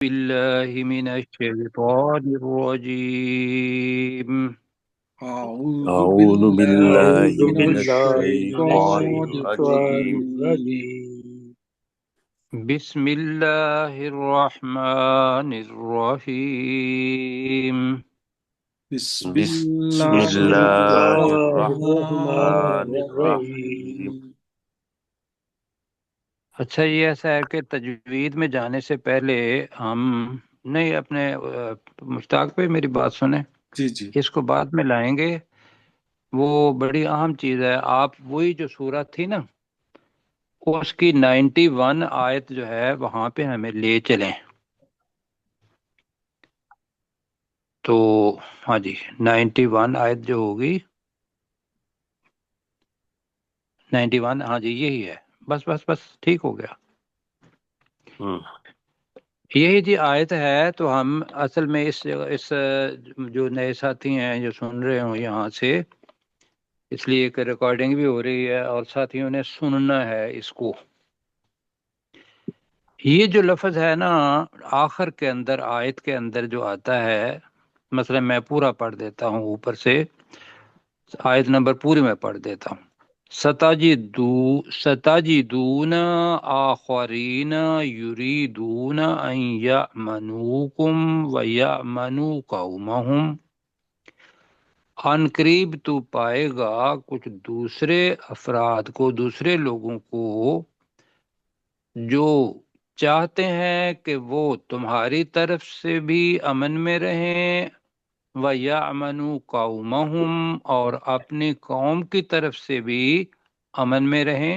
بالله من الشيطان الرجيم. أعوذ أعوذ بالله بالله أعوذ من من بالله من الشيطان الشيطان الشيطان الرجيم. الرجيم. بسم الله الرحمن الرحيم. بسم بسم الله بسم الله الله الرحمن الرحمن الرحمن الرحيم. الرحيم. الرحيم. اچھا، یہ ایسا ہے کہ تجوید میں جانے سے پہلے ہم نہیں اپنے مشتاق پہ میری بات سنیں، جی جی اس کو بعد میں لائیں گے. وہ بڑی اہم چیز ہے. آپ وہی جو صورت تھی نا، اس کی 91 آیت جو ہے وہاں پہ ہمیں لے چلیں. تو ہاں جی، 91 آیت جو ہوگی، 91، ہاں جی یہی ہے. بس بس بس ٹھیک ہو گیا، ہم، یہی جی آیت ہے. تو ہم اصل میں اس جو نئے ساتھی ہیں جو سن رہے ہوں یہاں سے، اس لیے کہ ریکارڈنگ بھی ہو رہی ہے اور ساتھیوں نے سننا ہے اس کو. یہ جو لفظ ہے نا آخر کے اندر، آیت کے اندر جو آتا ہے، مثلا میں پورا پڑھ دیتا ہوں اوپر سے، آیت نمبر پوری میں پڑھ دیتا ہوں. ستجدون آخرین یریدون ان یأمنوکم ویأمنوا قومہم. ان قریب تو پائے گا کچھ دوسرے افراد کو، دوسرے لوگوں کو، جو چاہتے ہیں کہ وہ تمہاری طرف سے بھی امن میں رہیں، وَيَأْمَنُوا قَوْمَهُمْ، اور اپنی قوم کی طرف سے بھی امن میں رہیں.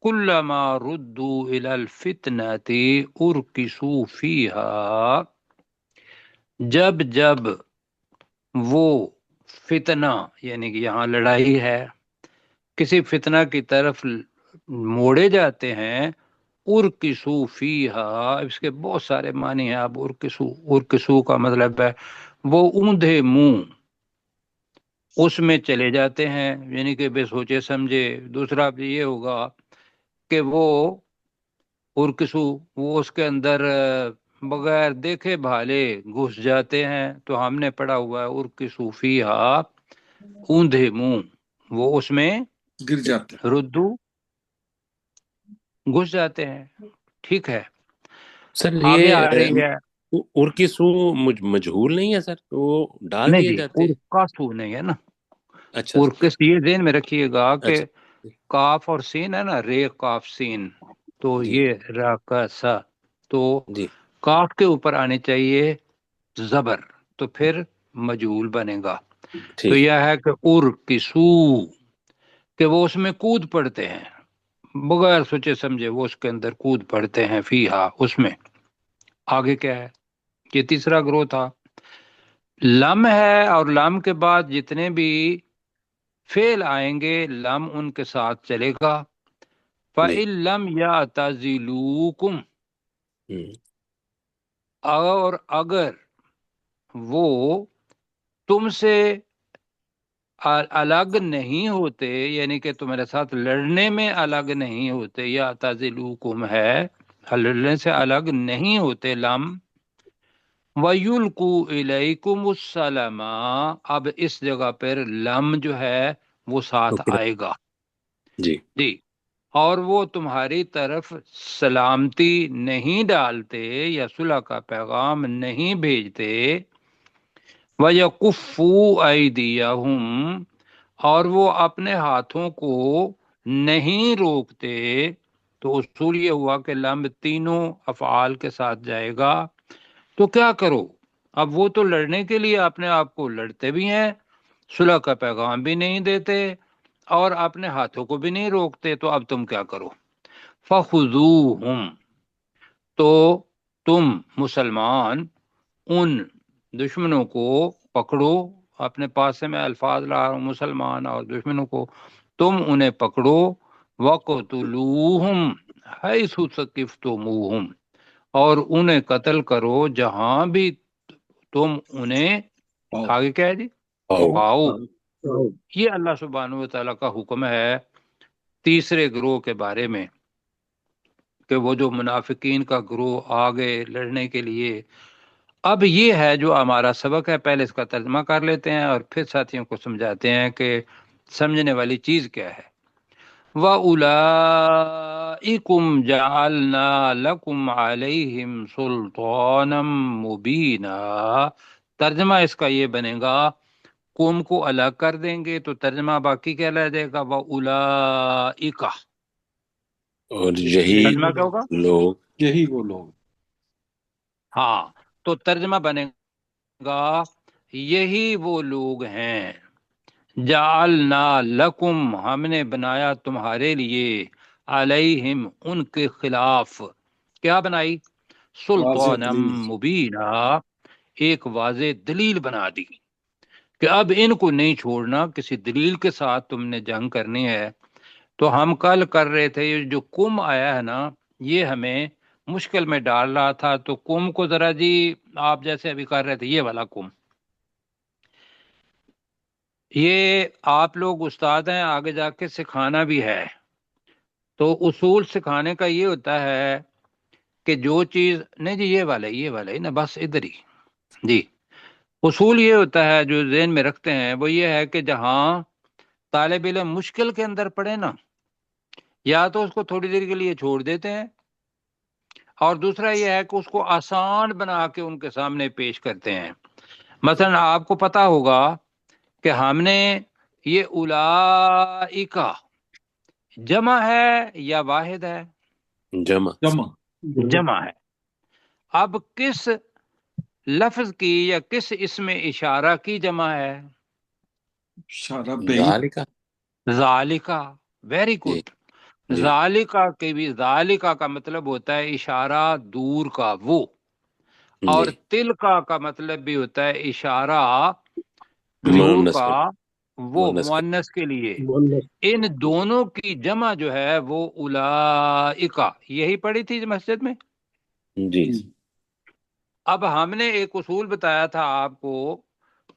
كُلَّمَا رُدُّوا إِلَى الْفِتْنَةِ أُرْكِسُوا فِيهَا، جب جب وہ فتنہ، یعنی کہ یہاں لڑائی ہے، کسی فتنہ کی طرف موڑے جاتے ہیں، ارکسو فیہا، اس کے بہت سارے معنی ہیں. اب ارکسو کا مطلب ہے وہ اوندھے منہ اس میں چلے جاتے ہیں، یعنی کہ بے سوچے سمجھے. دوسرا بھی یہ ہوگا کہ وہ ارکسو، وہ اس کے اندر بغیر دیکھے بھالے گھس جاتے ہیں. تو ہم نے پڑھا ہوا ہے ارکسو فیہا، اوندھے منہ وہ اس میں گر جاتے ہیں. ردو گھس جاتے ہیں. ٹھیک ہے، سر آگے یہ آ رہی ہے. ارکسو مجہول نہیں ہے سر، وہ ڈال نہیں دیے جی، جاتے ہیں؟ ارکاسو نہیں ہے نا. اچھا ارکس یہ ذہن میں رکھیے گا کہ اچھا. کاف اور سین ہے نا، رے کاف سین، تو جی یہ را کا سا، تو جی کاف کے اوپر آنے چاہیے زبر، تو پھر مجہول بنے گا. تو ٹھیک. یہ ہے کہ ارکسو، کہ وہ اس میں کود پڑتے ہیں، بغیر سوچے سمجھے وہ اس کے اندر کود پڑتے ہیں. فیہا، اس میں. آگے کیا ہے؟ یہ تیسرا گروہ تھا. لم ہے، اور لم کے بعد جتنے بھی فعل آئیں گے لم ان کے ساتھ چلے گا. جی. فَإِن لَمْ يَعْتَزِلُوكُمْ، ہم، اور اگر وہ تم سے الگ نہیں ہوتے، یعنی کہ تمہارے ساتھ لڑنے میں الگ نہیں ہوتے، یا تزلوکم ہے لڑنے سے الگ نہیں ہوتے، لم. وَيُلْقُوا إِلَيْكُمُ السَّلَامَ، اب اس جگہ پر لم جو ہے وہ ساتھ اوکے. آئے گا. جی. جی، اور وہ تمہاری طرف سلامتی نہیں ڈالتے یا صلح کا پیغام نہیں بھیجتے. وَيَكُفُّوا أَيْدِيَهُمْ، اور وہ اپنے ہاتھوں کو نہیں روکتے. تو اصول یہ ہوا کہ لم تینوں افعال کے ساتھ جائے گا. تو کیا کرو؟ اب وہ تو لڑنے کے لیے اپنے آپ کو لڑتے بھی ہیں، صلح کا پیغام بھی نہیں دیتے، اور اپنے ہاتھوں کو بھی نہیں روکتے. تو اب تم کیا کرو؟ فَخُذُوهُمْ، تو تم مسلمان ان دشمنوں کو پکڑو. اپنے پاس سے میں الفاظ لا رہا ہوں، مسلمان اور دشمنوں کو تم انہیں پکڑو. وَقْتُلُوهُمْ حَيْثُ ثَقِفْتُمُوهُمْ، اور انہیں قتل کرو جہاں بھی تم انہیں. آؤ. آگے کیا ہے جی؟ آؤ. پاؤ. یہ اللہ سبحانہ و تعالیٰ کا حکم ہے تیسرے گروہ کے بارے میں. کہ وہ جو منافقین کا گروہ آگے لڑنے کے لیے. اب یہ ہے جو ہمارا سبق ہے، پہلے اس کا ترجمہ کر لیتے ہیں اور پھر ساتھیوں کو سمجھاتے ہیں کہ سمجھنے والی چیز کیا ہے. وَأُولَئِكُمْ جَعَلْنَا لَكُمْ عَلَيْهِمْ سُلْطَانًا مُبِينًا. ترجمہ اس کا یہ بنے گا، قوم کو الگ کر دیں گے تو ترجمہ باقی کیا رہ جائے گا، وَأُولَئِكَ. اور یہی ترجمہ کیا ہوگا؟ لوگ. یہی وہ لوگ. ہاں، تو ترجمہ بنے گا یہی وہ لوگ ہیں. جعلنا لکم، ہم نے بنایا تمہارے لیے، علیہم، ان کے خلاف. کیا بنائی؟ واضح سلطان دلیل. مبینہ، ایک واضح دلیل بنا دی کہ اب ان کو نہیں چھوڑنا، کسی دلیل کے ساتھ تم نے جنگ کرنی ہے. تو ہم کل کر رہے تھے، یہ جو کم آیا ہے نا، یہ ہمیں مشکل میں ڈال رہا تھا. تو کم کو ذرا جی آپ جیسے ابھی کر رہے تھے، یہ والا کم، یہ آپ لوگ استاد ہیں، آگے جا کے سکھانا بھی ہے. تو اصول سکھانے کا یہ ہوتا ہے کہ جو چیز نہیں جی، یہ والا ہی نا، بس ادھر ہی جی. اصول یہ ہوتا ہے جو ذہن میں رکھتے ہیں، وہ یہ ہے کہ جہاں طالب علم مشکل کے اندر پڑے نا، یا تو اس کو تھوڑی دیر کے لیے چھوڑ دیتے ہیں، اور دوسرا یہ ہے کہ اس کو آسان بنا کے ان کے سامنے پیش کرتے ہیں. مثلا آپ کو پتا ہوگا کہ ہم نے یہ اولائکا جمع ہے یا واحد ہے؟ جمع. جمع. جمع ہے. اب کس لفظ کی یا کس اسم اشارہ کی جمع ہے؟ اشارہ بعید. ذالکا. ذالکا. ویری جی گڈ. جی ذالکا کے بھی، ذالکا کا مطلب ہوتا ہے اشارہ دور کا، وہ. اور جی. تلکا کا مطلب بھی ہوتا ہے اشارہ دور مونس کا، کے وہ مونس کے. مؤنث کے لیے. ان دونوں کی جمع جو ہے وہ اولائکا. یہی پڑھی تھی مسجد میں. جی. اب ہم نے ایک اصول بتایا تھا آپ کو،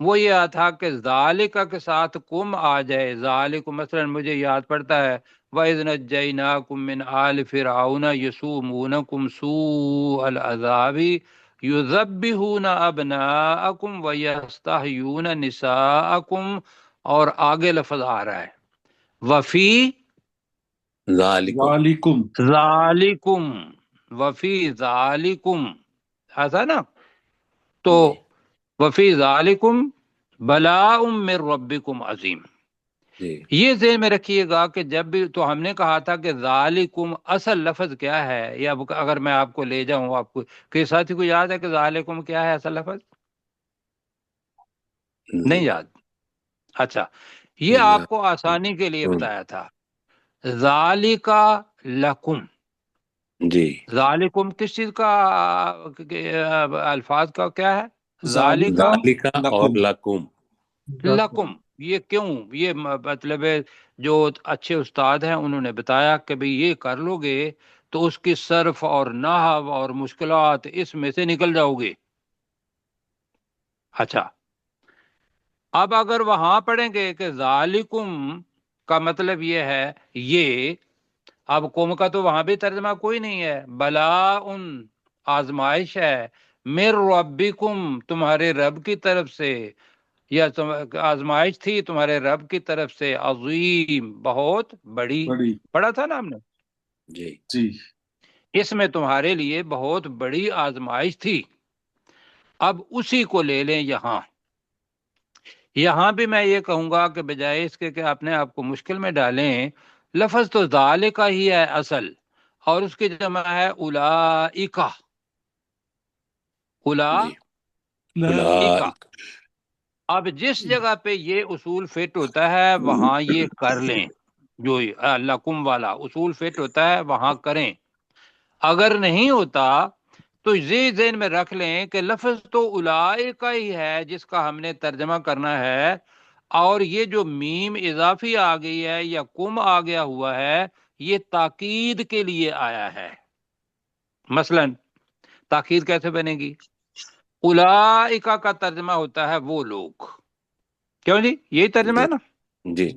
وہ یہ تھا کہ ذالکا کے ساتھ کم آ جائے. ذالک مثلا مجھے یاد پڑتا ہے، وَإِذْ نَجَّيْنَاكُمْ مِنْ آلِ فِرْعَوْنَ يَسُومُونَكُمْ سُوءَ الْعَذَابِ يُذَبِّحُونَ أَبْنَاءَكُمْ وَيَسْتَحْيُونَ نِسَاءَكُمْ. اور آگے لفظ آ رہا ہے وفی ذالکم. وعلیکم. ذالکم، وفی ذالکم، ایسا نا. تو جی وفی ذالکم بلاء من ربکم عظیم. جی. یہ ذہن میں رکھیے گا کہ جب بھی تو ہم نے کہا تھا کہ ذالکم اصل لفظ کیا ہے، یا اگر میں آپ کو لے جاؤں، آپ کو کہ ساتھی کو یاد ہے کہ ذالکم کیا ہے اصل لفظ؟ نہیں یاد؟ اچھا، یہ آپ کو آسانی کے لیے بتایا تھا. ذالکا لکم. جی. ذالکم کس چیز کا، الفاظ کا کیا ہے؟ ذالکا ذالکا اور لکم. لکم. لکم. یہ کیوں؟ یہ مطلب ہے جو اچھے استاد ہیں انہوں نے بتایا کہ بھئی یہ کر لو گے تو اس کی صرف اور نحو اور مشکلات اس میں سے نکل جاؤ گے. اچھا، اب اگر وہاں پڑھیں گے کہ ذالکم کا مطلب یہ ہے یہ، اب قوم کا تو وہاں بھی ترجمہ کوئی نہیں ہے. بلا ان آزمائش ہے، مر ربکم تمہارے رب کی طرف سے، یا آزمائش تھی تمہارے رب کی طرف سے، عظیم بہت بڑی. بڑی. پڑھا تھا نا ہم نے، جی جی. اس میں تمہارے لیے بہت بڑی آزمائش تھی. اب اسی کو لے لیں یہاں. یہاں بھی میں یہ کہوں گا کہ بجائے اس کے کہ اپنے آپ کو مشکل میں ڈالیں، لفظ تو ذالکا ہی ہے اصل، اور اس کی جمع ہے اولائکا. جی. اولائکا. اولئک. اب جس جگہ پہ یہ اصول فٹ ہوتا ہے وہاں یہ کر لیں، جو لکم والا اصول فٹ ہوتا ہے وہاں کریں. اگر نہیں ہوتا تو یہ ذہن میں رکھ لیں کہ لفظ تو اولائکا ہی ہے جس کا ہم نے ترجمہ کرنا ہے، اور یہ جو میم اضافی آ گئی ہے یا کم آ گیا ہوا ہے، یہ تاکید کے لیے آیا ہے. مثلا تاکید کیسے بنے گی؟ اولائکا کا ترجمہ ہوتا ہے وہ لوگ. کیوں جی؟ یہی ترجمہ جی ہے نا. جی.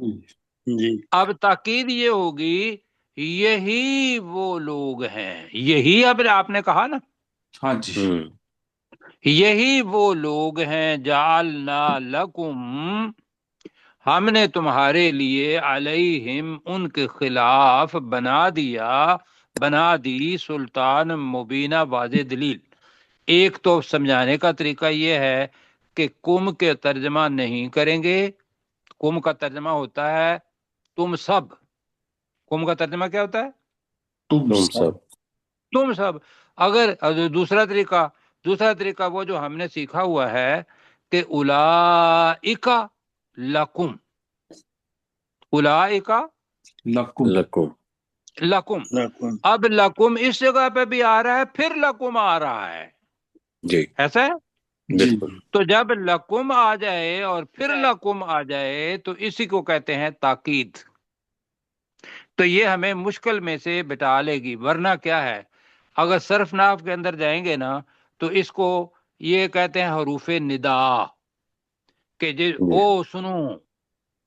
جی. اب تاکید یہ ہوگی یہی وہ لوگ ہیں، یہی اب آپ نے کہا نا، ہاں جی یہی وہ لوگ ہیں جعلنا لکم، ہم نے تمہارے لیے علیہم ان کے خلاف بنا دی سلطان مبینہ، واضح دلیل۔ ایک تو سمجھانے کا طریقہ یہ ہے کہ کم کے ترجمہ نہیں کریں گے، کم کا ترجمہ ہوتا ہے تم سب، کم کا ترجمہ کیا ہوتا ہے؟ تم تم سب۔ سب۔ تم سب۔ اگر دوسرا طریقہ وہ جو ہم نے سیکھا ہوا ہے کہ اولئک لکم، اولئک لکم۔ لکم۔ لکم، لکم اب لکم اس جگہ پہ بھی آ رہا ہے، پھر لکم آ رہا ہے، جی ایسا ہے؟ جی بالکل۔ تو جب لکم آ جائے اور پھر لکم آ جائے تو اسی کو کہتے ہیں تاکید۔ تو یہ ہمیں مشکل میں سے بٹا لے گی، ورنہ کیا ہے، اگر صرف ناف کے اندر جائیں گے نا تو اس کو یہ کہتے ہیں حروف ندا، کہ جی او سنو،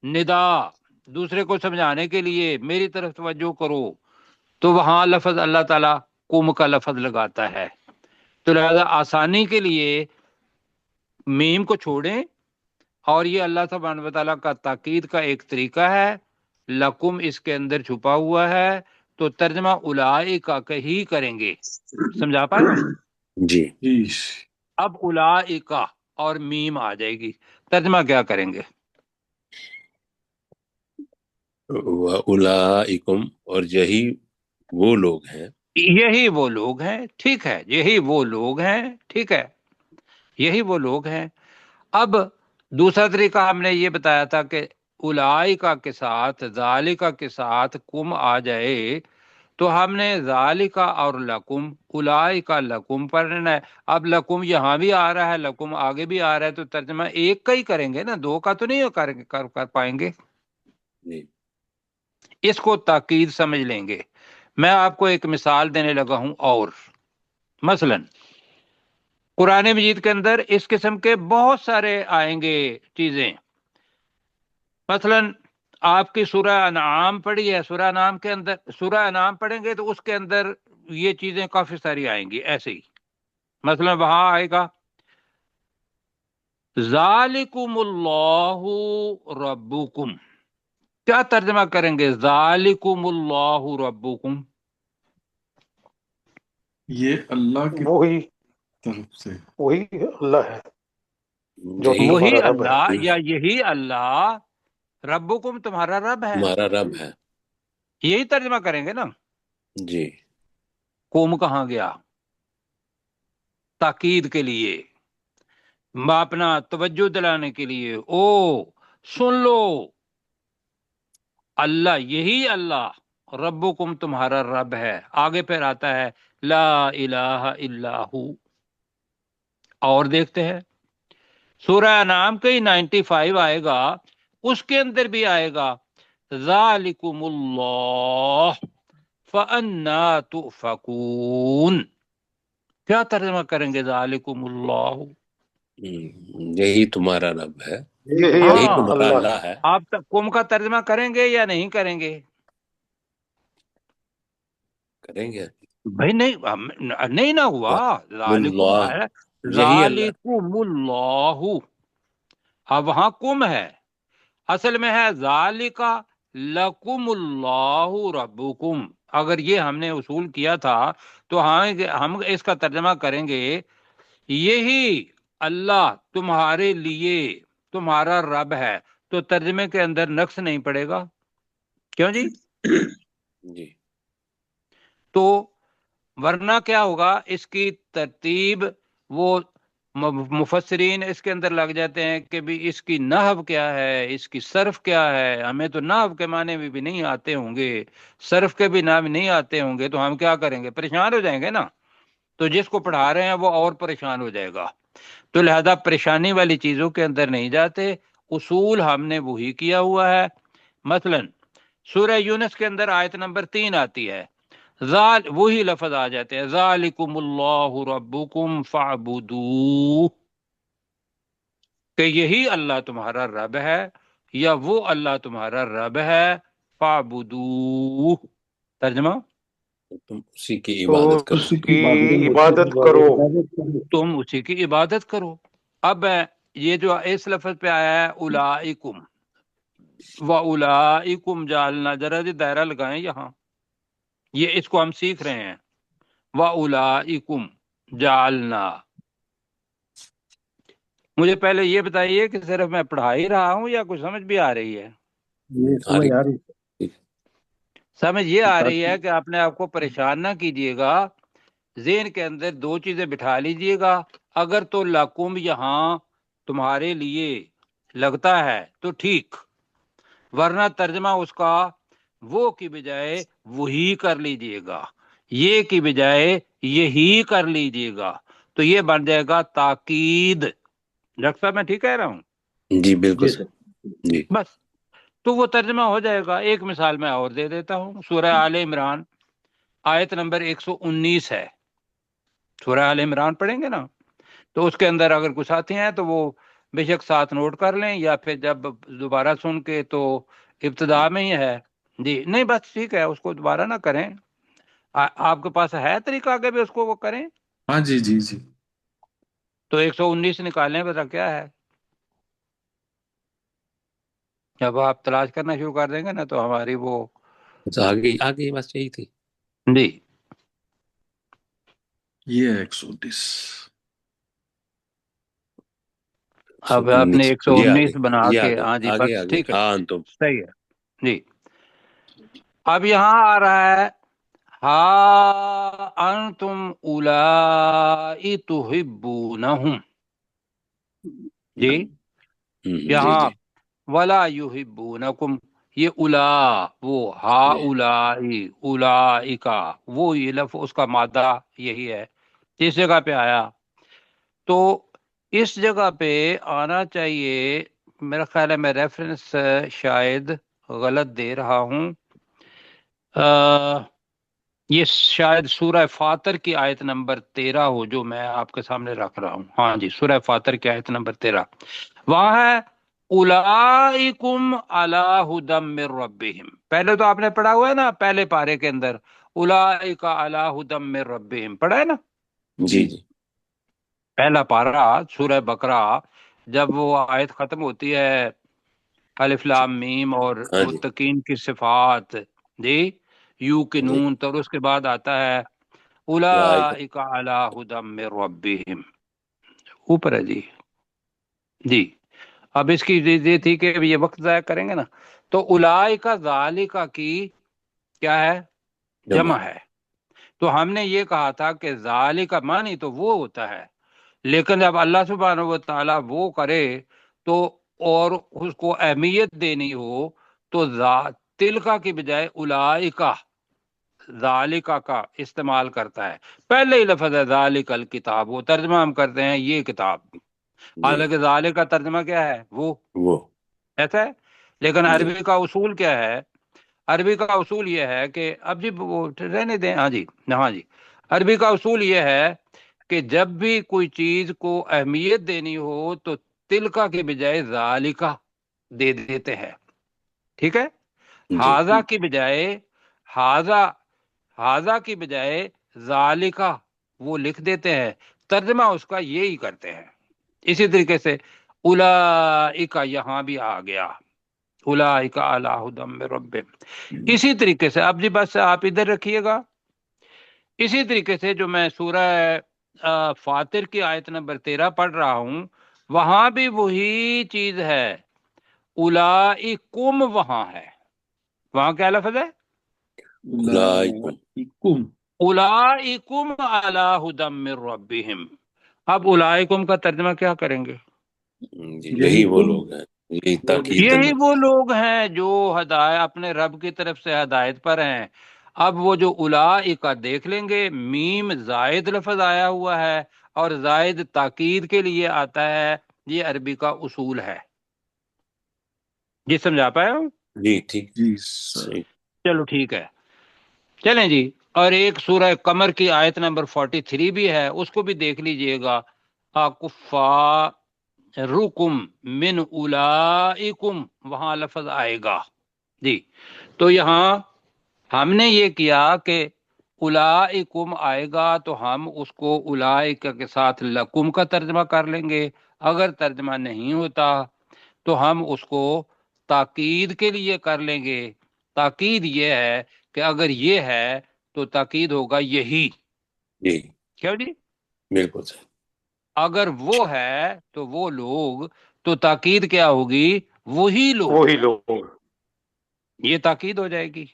ندا، دوسرے کو سمجھانے کے لیے میری طرف توجہ کرو، تو وہاں لفظ اللہ تعالیٰ قم کا لفظ لگاتا ہے۔ تو لہذا آسانی کے لیے میم کو چھوڑیں، اور یہ اللہ سبحانہ و تعالیٰ کا تاکید کا ایک طریقہ ہے، لکم اس کے اندر چھپا ہوا ہے، تو ترجمہ اولئک کا ہی کریں گے۔ سمجھا پائے ہم؟ جی۔ جی اب اولئک اور میم آ جائے گی، ترجمہ کیا کریں گے؟ وَأُولَئِکُمْ، اور یہی وہ لوگ ہیں۔ یہی وہ لوگ ہیں، ٹھیک ہے، یہی وہ لوگ ہیں، ٹھیک ہے، یہی وہ لوگ ہیں۔ اب دوسرا طریقہ ہم نے یہ بتایا تھا کہ اولئکا کے ساتھ ذالکا کے ساتھ کم آ جائے تو ہم نے ذالکا اور لکم، اولئکا لکم پڑھنا ہے۔ اب لکم یہاں بھی آ رہا ہے، لکم آگے بھی آ رہا ہے، تو ترجمہ ایک کا ہی کریں گے نا، دو کا تو نہیں کر پائیں گے۔ جی اس کو تاکید سمجھ لیں گے۔ میں آپ کو ایک مثال دینے لگا ہوں، اور مثلا قرآن مجید کے اندر اس قسم کے بہت سارے آئیں گے چیزیں۔ مثلا آپ کی سورہ انعام پڑھی ہے، سورہ انعام کے اندر، سورہ انعام پڑھیں گے تو اس کے اندر یہ چیزیں کافی ساری آئیں گی ایسے ہی۔ مثلا وہاں آئے گا ذالکم اللہ ربکم، کیا ترجمہ کریں گے ذالکم اللہ ربکم؟ یہ اللہ کی وہی طرف سے، وہی اللہ ہے جو یہی وہی تمہارا رب ہے۔ اللہ یا یہی اللہ، ربکم تمہارا رب ہے، تمہارا رب ہے۔ یہی ترجمہ کریں گے نا۔ جی قوم کہاں گیا؟ تاکید کے لیے، اپنا توجہ دلانے کے لیے، او سن لو، اللہ، یہی اللہ، ربکم تمہارا رب ہے۔ آگے پھر آتا ہے لا الہ الا ہو۔ اور دیکھتے ہیں سورہ انعام کے ہی 95 آئے گا، اس کے اندر بھی آئے گا ذالکم اللہ فانا تؤفکون، کیا ترجمہ کریں گے ذالکم اللہ؟ یہی تمہارا رب ہے، یہی یہی ہاں، تمہارا اللہ اللہ ہے۔ ہے۔ آپ تک قوم کا ترجمہ کریں گے یا نہیں کریں گے؟ کریں گے۔ بھائی نہیں نہ ہوا، ذالکم اللہ، ہے، یہی اللہ۔ ذالکم اللہ، اب وہاں کم ہے، اصل میں ہے ذالکا لکم اللہ ربکم۔ اگر یہ ہم نے اصول کیا تھا تو ہم اس کا ترجمہ کریں گے یہی اللہ تمہارے لیے تمہارا رب ہے، تو ترجمے کے اندر نقص نہیں پڑے گا، کیوں جی؟ جی تو ورنہ کیا ہوگا، اس کی ترتیب وہ مفسرین اس کے اندر لگ جاتے ہیں کہ بھی اس کی نحو کیا ہے، اس کی صرف کیا ہے۔ ہمیں تو نحو کے معنی میں بھی نہیں آتے ہوں گے، صرف کے بھی نام نہیں آتے ہوں گے، تو ہم کیا کریں گے؟ پریشان ہو جائیں گے نا۔ تو جس کو پڑھا رہے ہیں وہ اور پریشان ہو جائے گا، تو لہذا پریشانی والی چیزوں کے اندر نہیں جاتے، اصول ہم نے وہی کیا ہوا ہے۔ مثلا سورہ یونس کے اندر آیت نمبر 3 آتی ہے، وہی لفظ آ جاتے ہیں ذالکم اللہ ربکم فاعبدوہ، کہ یہی اللہ تمہارا رب ہے یا وہ اللہ تمہارا رب ہے، فاعبدوہ، ترجمہ تم اسی کی تو عبادت کرو اسی اس کی کی عبادت عبادت کرو. تم اسی کی عبادت کرو. اب یہ جو اس لفظ پہ آیا ہے اولائکم و اولائکم جعلنا، ذرا جی دائرہ لگائیں یہاں، یہ اس کو ہم سیکھ رہے ہیں. و اولائکم جعلنا، مجھے پہلے یہ بتائیے کہ صرف میں پڑھا ہی رہا ہوں یا کچھ سمجھ بھی آ رہی ہے؟ یہ سمجھ آ رہی سمجھ یہ آ رہی ہے کہ اپنے آپ کو پریشان نہ کیجیے گا، ذہن کے اندر دو چیزیں بٹھا لیجیے گا. اگر تو لکم یہاں تمہارے لیے لگتا ہے تو ٹھیک، ورنہ ترجمہ اس کا وہ کی بجائے وہی کر لیجیے گا، یہ کی بجائے یہی کر لیجیے گا، تو یہ بن جائے گا تاکید. ڈاکٹر صاحب میں ٹھیک کہہ رہا ہوں؟ جی بالکل سر. جی بس تو وہ ترجمہ ہو جائے گا. ایک مثال میں اور دے دیتا ہوں. سورہ آل عمران آیت نمبر 119 ہے. سورہ آل عمران پڑھیں گے نا تو اس کے اندر اگر کچھ آتے ہیں تو وہ بے شک ساتھ نوٹ کر لیں، یا پھر جب دوبارہ سن کے تو ابتدا میں ہی ہے. جی نہیں بس ٹھیک ہے، اس کو دوبارہ نہ کریں. آپ کے پاس ہے طریقہ آگے بھی اس کو وہ کریں؟ ہاں جی جی جی. تو 119 نکالیں، بتا کیا ہے. جب آپ تلاش کرنا شروع کر دیں گے نا تو ہماری وہ آگے آگے بس یہی تھی. جی یہ 119. اب آپ نے 119 بنا یہ کے، آگے ہاں جی آگے بس آگے ٹھیک ہے، ہاں تم. صحیح ہے جی. اب یہاں آ رہا ہے ہا انتم اولائی تحبونہم. جی جی یہاں جی ولا یحبونکم، یہ اولا وہ ہا اولائی اولائکا، وہ یہ لفظ اس کا مادہ یہی ہے. جس جگہ پہ آیا تو اس جگہ پہ آنا چاہیے. میرا خیال ہے میں ریفرنس شاید غلط دے رہا ہوں. یہ شاید سورہ فاطر کی آیت نمبر 13 ہو جو میں آپ کے سامنے رکھ رہا ہوں. ہاں جی سورہ فاطر کی آیت نمبر 13 وہاں ہے اولائکم علی ھدی من ربہم. پہلے تو آپ نے پڑھا ہوا ہے نا پہلے پارے کے اندر اولائک علی ھدی من ربہم، پڑھا ہے نا جی جی پہلا پارا سورہ بقرہ. جب وہ آیت ختم ہوتی ہے الف لام میم اور ہاں جی متقین کی صفات، جی یو کے جی نون، تو اس کے بعد آتا ہے اولئک اولئک علی ھدی من ربہم. اوپر ہے جی. جی اب اس کی یہ تھی کہ یہ وقت ضائع کریں گے نا، تو اولئک ذالک کی کیا ہے؟ جمع. جمع ہے. تو ہم نے یہ کہا تھا کہ ذالک معنی تو وہ ہوتا ہے، لیکن جب اللہ سبحانہ و تعالیٰ وہ کرے تو اور اس کو اہمیت دینی ہو تو تلکا کی بجائے اولائکا ذالکا کا استعمال کرتا ہے. پہلے ہی لفظ ہے ذالک الکتاب، وہ ترجمہ ہم کرتے ہیں یہ کتاب، جی حالانکہ ذالک کا ترجمہ کیا ہے؟ وہ ایسا ہے. لیکن جی عربی کا اصول کیا ہے؟ عربی کا اصول یہ ہے کہ اب جی وہ رہنے دیں. ہاں جی ہاں جی عربی کا اصول یہ ہے کہ جب بھی کوئی چیز کو اہمیت دینی ہو تو تلکا کے بجائے ذالکا دے دیتے ہیں. ٹھیک ہے. جی ہاذا کی بجائے ہاذا کی بجائے ذالکا وہ لکھ دیتے ہیں. ترجمہ اس کا یہی کرتے ہیں. اسی طریقے سے اولئک یہاں بھی آ گیا اولئک علی ھدی من ربہم. اسی طریقے سے اب جی بس آپ ادھر رکھیے گا. اسی طریقے سے جو میں سورہ فاطر کی آیت نمبر 13 پڑھ رہا ہوں وہاں بھی وہی چیز ہے. اولئکم وہاں ہے، وہاں کیا لفظ ہے؟ اولئکم. اولئکم علی ھدی من ربہم. اب اولئکم کا ترجمہ کیا کریں گے؟ جی یہی وہ لوگ ہیں، یہی تاکید یہی کرنا. وہ لوگ ہیں جو ہدایت اپنے رب کی طرف سے ہدایت پر ہیں. اب وہ جو اولئک دیکھ لیں گے، میم زائد لفظ آیا ہوا ہے اور زائد تاکید کے لیے آتا ہے. یہ عربی کا اصول ہے. جی سمجھا پایا ہوں؟ جی ٹھیک جی سر. صحیح. چلو ٹھیک ہے چلیں جی. اور ایک سورہ قمر کی آیت نمبر 43 بھی ہے، اس کو بھی دیکھ لیجئے گا. رکم من اولائکم وہاں لفظ آئے گا. جی تو یہاں ہم نے یہ کیا کہ اولائکم آئے گا تو ہم اس کو اولائک کے ساتھ لکم کا ترجمہ کر لیں گے، اگر ترجمہ نہیں ہوتا تو ہم اس کو تاکید کے لیے کر لیں گے۔ تاکید یہ ہے کہ اگر یہ ہے تو تاکید ہوگا یہی، جی کیا جی؟ بالکل سر، اگر وہ ہے تو وہ لوگ، تو تاکید کیا ہوگی؟ وہی لوگ، وہی لوگ۔ یہ تاکید ہو جائے گی۔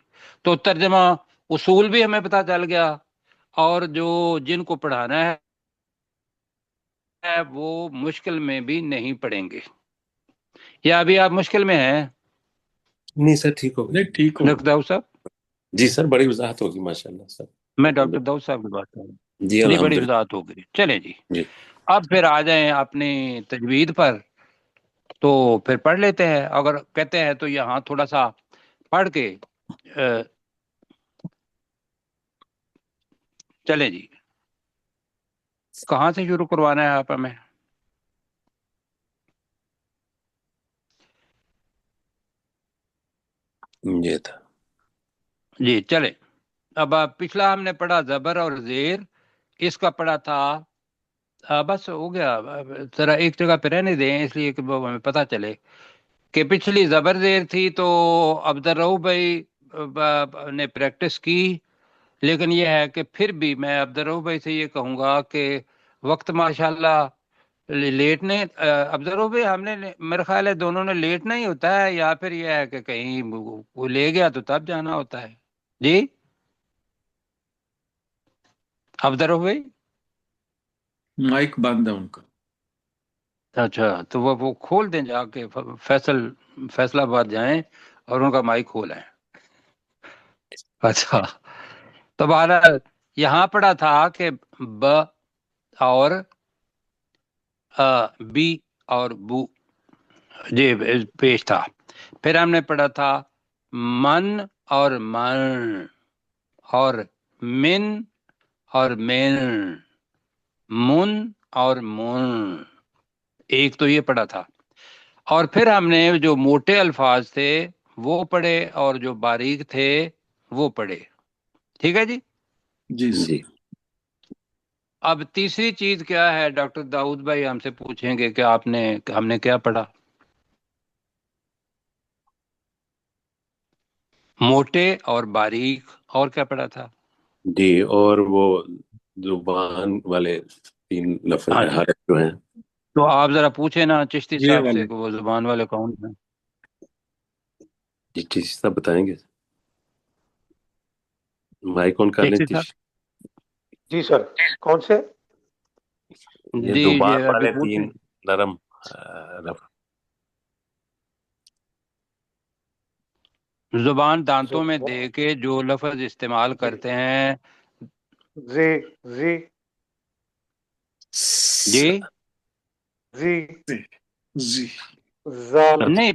تو ترجمہ اصول بھی ہمیں پتہ چل گیا، اور جو جن کو پڑھانا ہے وہ مشکل میں بھی نہیں پڑھیں گے۔ یا ابھی آپ مشکل میں ہیں نہیں سر ٹھیک ہو گیا، نہیں ٹھیک ہو ڈاکٹر داؤد صاحب؟ جی سر بڑی وضاحت ہوگی ماشاء اللہ سر، میں ڈاکٹر داؤد صاحب کی بات کر رہا ہوں۔ جی جی بڑی الحمدللہ وضاحت ہو گئی، چلیں جی جی۔ اب پھر آ جائیں اپنی تجوید پر، تو پھر پڑھ لیتے ہیں۔ اگر کہتے ہیں تو یہاں تھوڑا سا پڑھ کے چلیں جی، کہاں سے شروع کروانا ہے آپ ہمیں؟ یہ تھا جی چلیں۔ اب پچھلا ہم نے پڑھا زبر اور زیر، اس کا پڑھا تھا بس ہو گیا، ذرا ایک جگہ پہ رہنے دیں اس لیے کہ وہ ہمیں پتہ چلے کہ پچھلی زبر زیر تھی تو عبدالرؤف بھائی نے پریکٹس کی، لیکن یہ ہے کہ پھر بھی میں عبدالرؤف بھائی سے یہ کہوں گا کہ وقت ماشاءاللہ لیٹنے، عبدالرؤف بھائی ہم نے میرا خیال ہے دونوں نے لیٹنا ہی ہوتا ہے، یا پھر یہ ہے کہ کہیں وہ لے گیا تو تب جانا ہوتا ہے؟ جی عبدالرؤف بھائی؟ مائک بند ہے ان کا۔ اچھا تو وہ کھول دیں، جا کے فیصل آباد جائیں اور ان کا مائک کھولیں۔ اچھا تو بہرحال یہاں پڑھا تھا کہ ب اور بی اور بو، جی پیش تھا۔ پھر ہم نے پڑھا تھا من اور من، اور من اور من، من اور من، ایک تو یہ پڑھا تھا۔ اور پھر ہم نے جو موٹے الفاظ تھے وہ پڑھے اور جو باریک تھے وہ پڑھے، ٹھیک ہے جی؟ جی جی۔ اب تیسری چیز کیا ہے ڈاکٹر داؤد بھائی ہم سے پوچھیں گے کہ ہم نے کیا پڑھا؟ موٹے اور باریک، اور کیا پڑھا تھا؟ جی اور وہ زبان والے 3 لفظ ہاں ہیں، جی، حرف جو ہیں، تو آپ ذرا پوچھیں نا چشتی یہ صاحب سے والے کہ وہ زبان والے کون ہیں؟ جی ٹھیک صاحب بتائیں گے، مائک آن کر لیں چشتی تیش۔ صاحب؟ جی سر، کون سے؟ یہ جی زبان یہ ابھی والے پوچھیں۔ 3 نرم لفظ۔ زبان دانتوں میں دے زبان، کے جو لفظ استعمال جی، کرتے ہیں۔ زی، زی، جی زی، جی زال، نہیں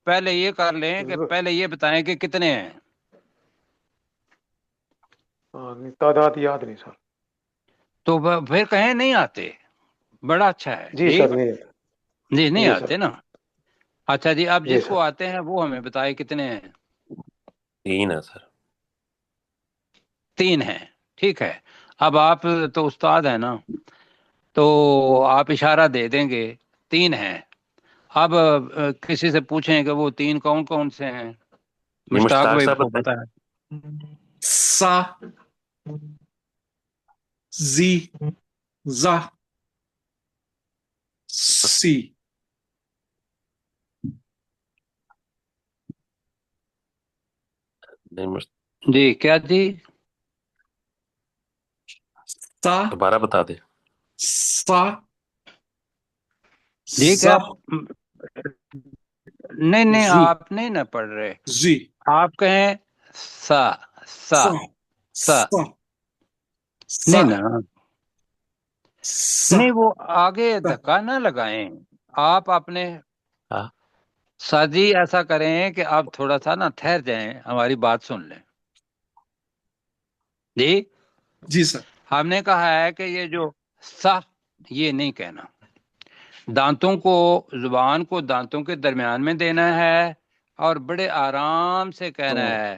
پہلے یہ کر لیں کہ ز- پہلے یہ بتائیں کہ کتنے ہیں، تعداد یاد نہیں سر۔ تو پھر کہیں نہیں آتے، بڑا اچھا ہے جی جی۔ سر، نہیں، جی نہیں جی سر، آتے نا؟ اچھا جی، اب جی جس سر۔ کو آتے ہیں وہ ہمیں بتائے کتنے ہیں؟ 3 ہے سر۔ 3 ہیں، ٹھیک ہے۔ اب آپ تو استاد ہیں نا، تو آپ اشارہ دے دیں گے 3 ہیں۔ اب کسی سے پوچھیں کہ وہ 3 کون کون سے ہیں؟ یہ مشتاق مشتاق بھائی صاحب کو بتائیں۔ پتا ہے؟ سا زی زا سی نہیں جی کیا جی؟ سا دوبارہ بتا دیں۔ سا جی زا کیا؟ نہیں زو آپ نہیں نہ پڑھ رہے، زی آپ کہیں سا سا سا سا، سا نہیں سا نا، سا نہیں وہ آگے سا دھکا نہ لگائیں، آپ اپنے ہاں ساتھی ایسا کریں کہ آپ تھوڑا سا نا ٹھہر جائیں، ہماری بات سن لیں جی۔ جی سر ہم نے کہا ہے کہ یہ جو سا، یہ نہیں کہنا، دانتوں کو، زبان کو دانتوں کے درمیان میں دینا ہے اور بڑے آرام سے کہنا ہے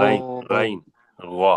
غين غين غا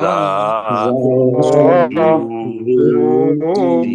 زا ذا ذو زی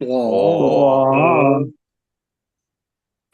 تو طا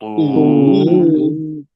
تو تو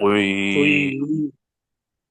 توی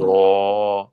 ضا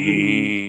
ی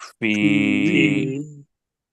فی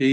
ہی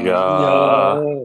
یا يا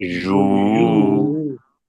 یو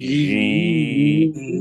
يي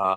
ہا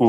او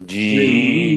جی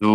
دو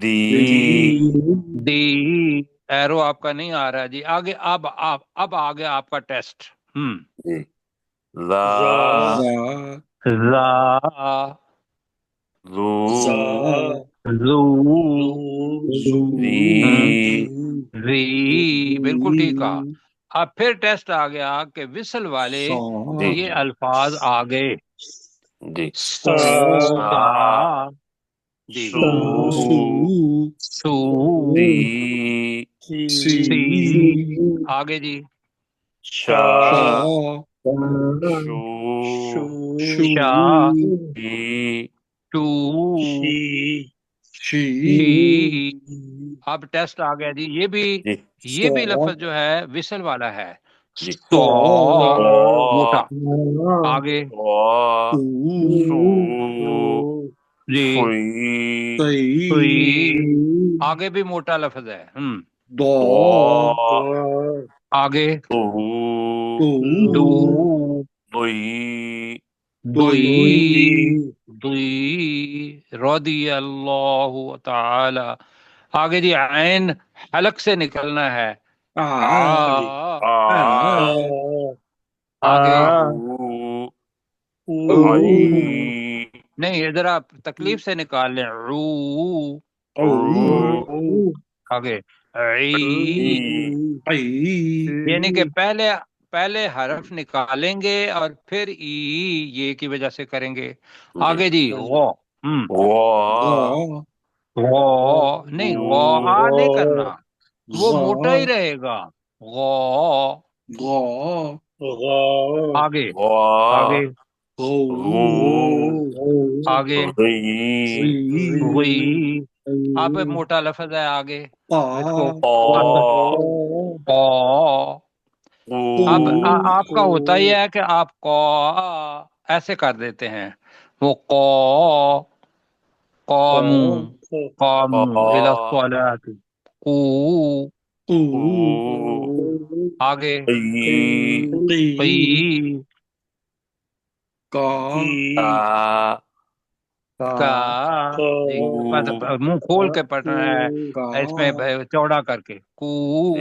دی دی ایرو آپ کا نہیں آ رہا جی آگے اب آگے آپ کا ٹیسٹ جی ذا ذا ذا ذو ذا ذو ذو ذی ذی بالکل ٹھیک کہا اب پھر ٹیسٹ آ گیا کہ وصل والے صا جی یہ الفاظ آ گئے جی صا سا جی سو سو سی سی آگے جی شا شا شو شا شی شو شی شی اب ٹیسٹ آ گیا جی جی یہ بھی لفظ جو ہے وصل والا ہے جی تو تو موٹا آگے وا سو جی فی سوئی آگے بھی موٹا لفظ ہے دو آگے تو دو دوئی دوئی دوئی رضی اللہ تعالی آگے جی عین حلق سے نکلنا ہے آ آ آگے آئی نہیں ادھر آپ تکلیف سے نکال لیں رو آگے عی یعنی کہ پہلے حرف نکالیں گے اور پھر ای یہ کی وجہ سے کریں گے آگے جی غو وا غو نہیں غو آ نہیں کرنا وہ موٹا ہی رہے گا غو آگے وا آگے غو آگے غی غی اب موٹا لفظ ہے آگے اس کو قا قو اب آپ کا ہوتا ہی ہے کہ آپ کو ایسے کر دیتے ہیں وہ قاموا الى الصلاة قو آگے قی کا جی منہ کھول کے پڑھنا ہے اس میں چوڑا کر کے کو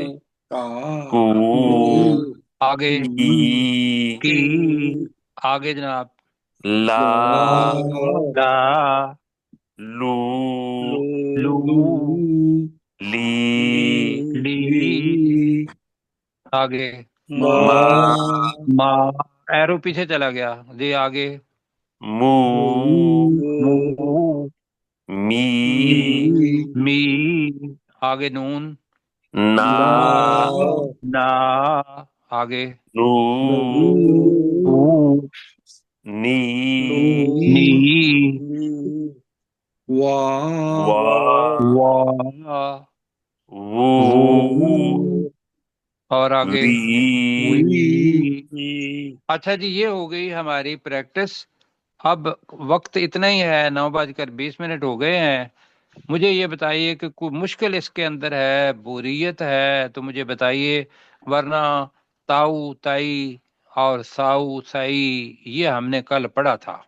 آگے کی آگے جناب لا لا لو لو لی لی آگے ما ما ایرو پیچھے چلا گیا جی آگے مو مو می می آگے نون نا نا آگے نو او نی نی وا وا وو اور آگے وی اچھا جی یہ ہو گئی ہماری پریکٹس اب وقت اتنا ہی ہے 9:20 ہو گئے ہیں مجھے یہ بتائیے کہ کوئی مشکل اس کے اندر ہے بوریت ہے تو مجھے بتائیے ورنہ تاؤ تائی اور ساؤ سائی یہ ہم نے کل پڑھا تھا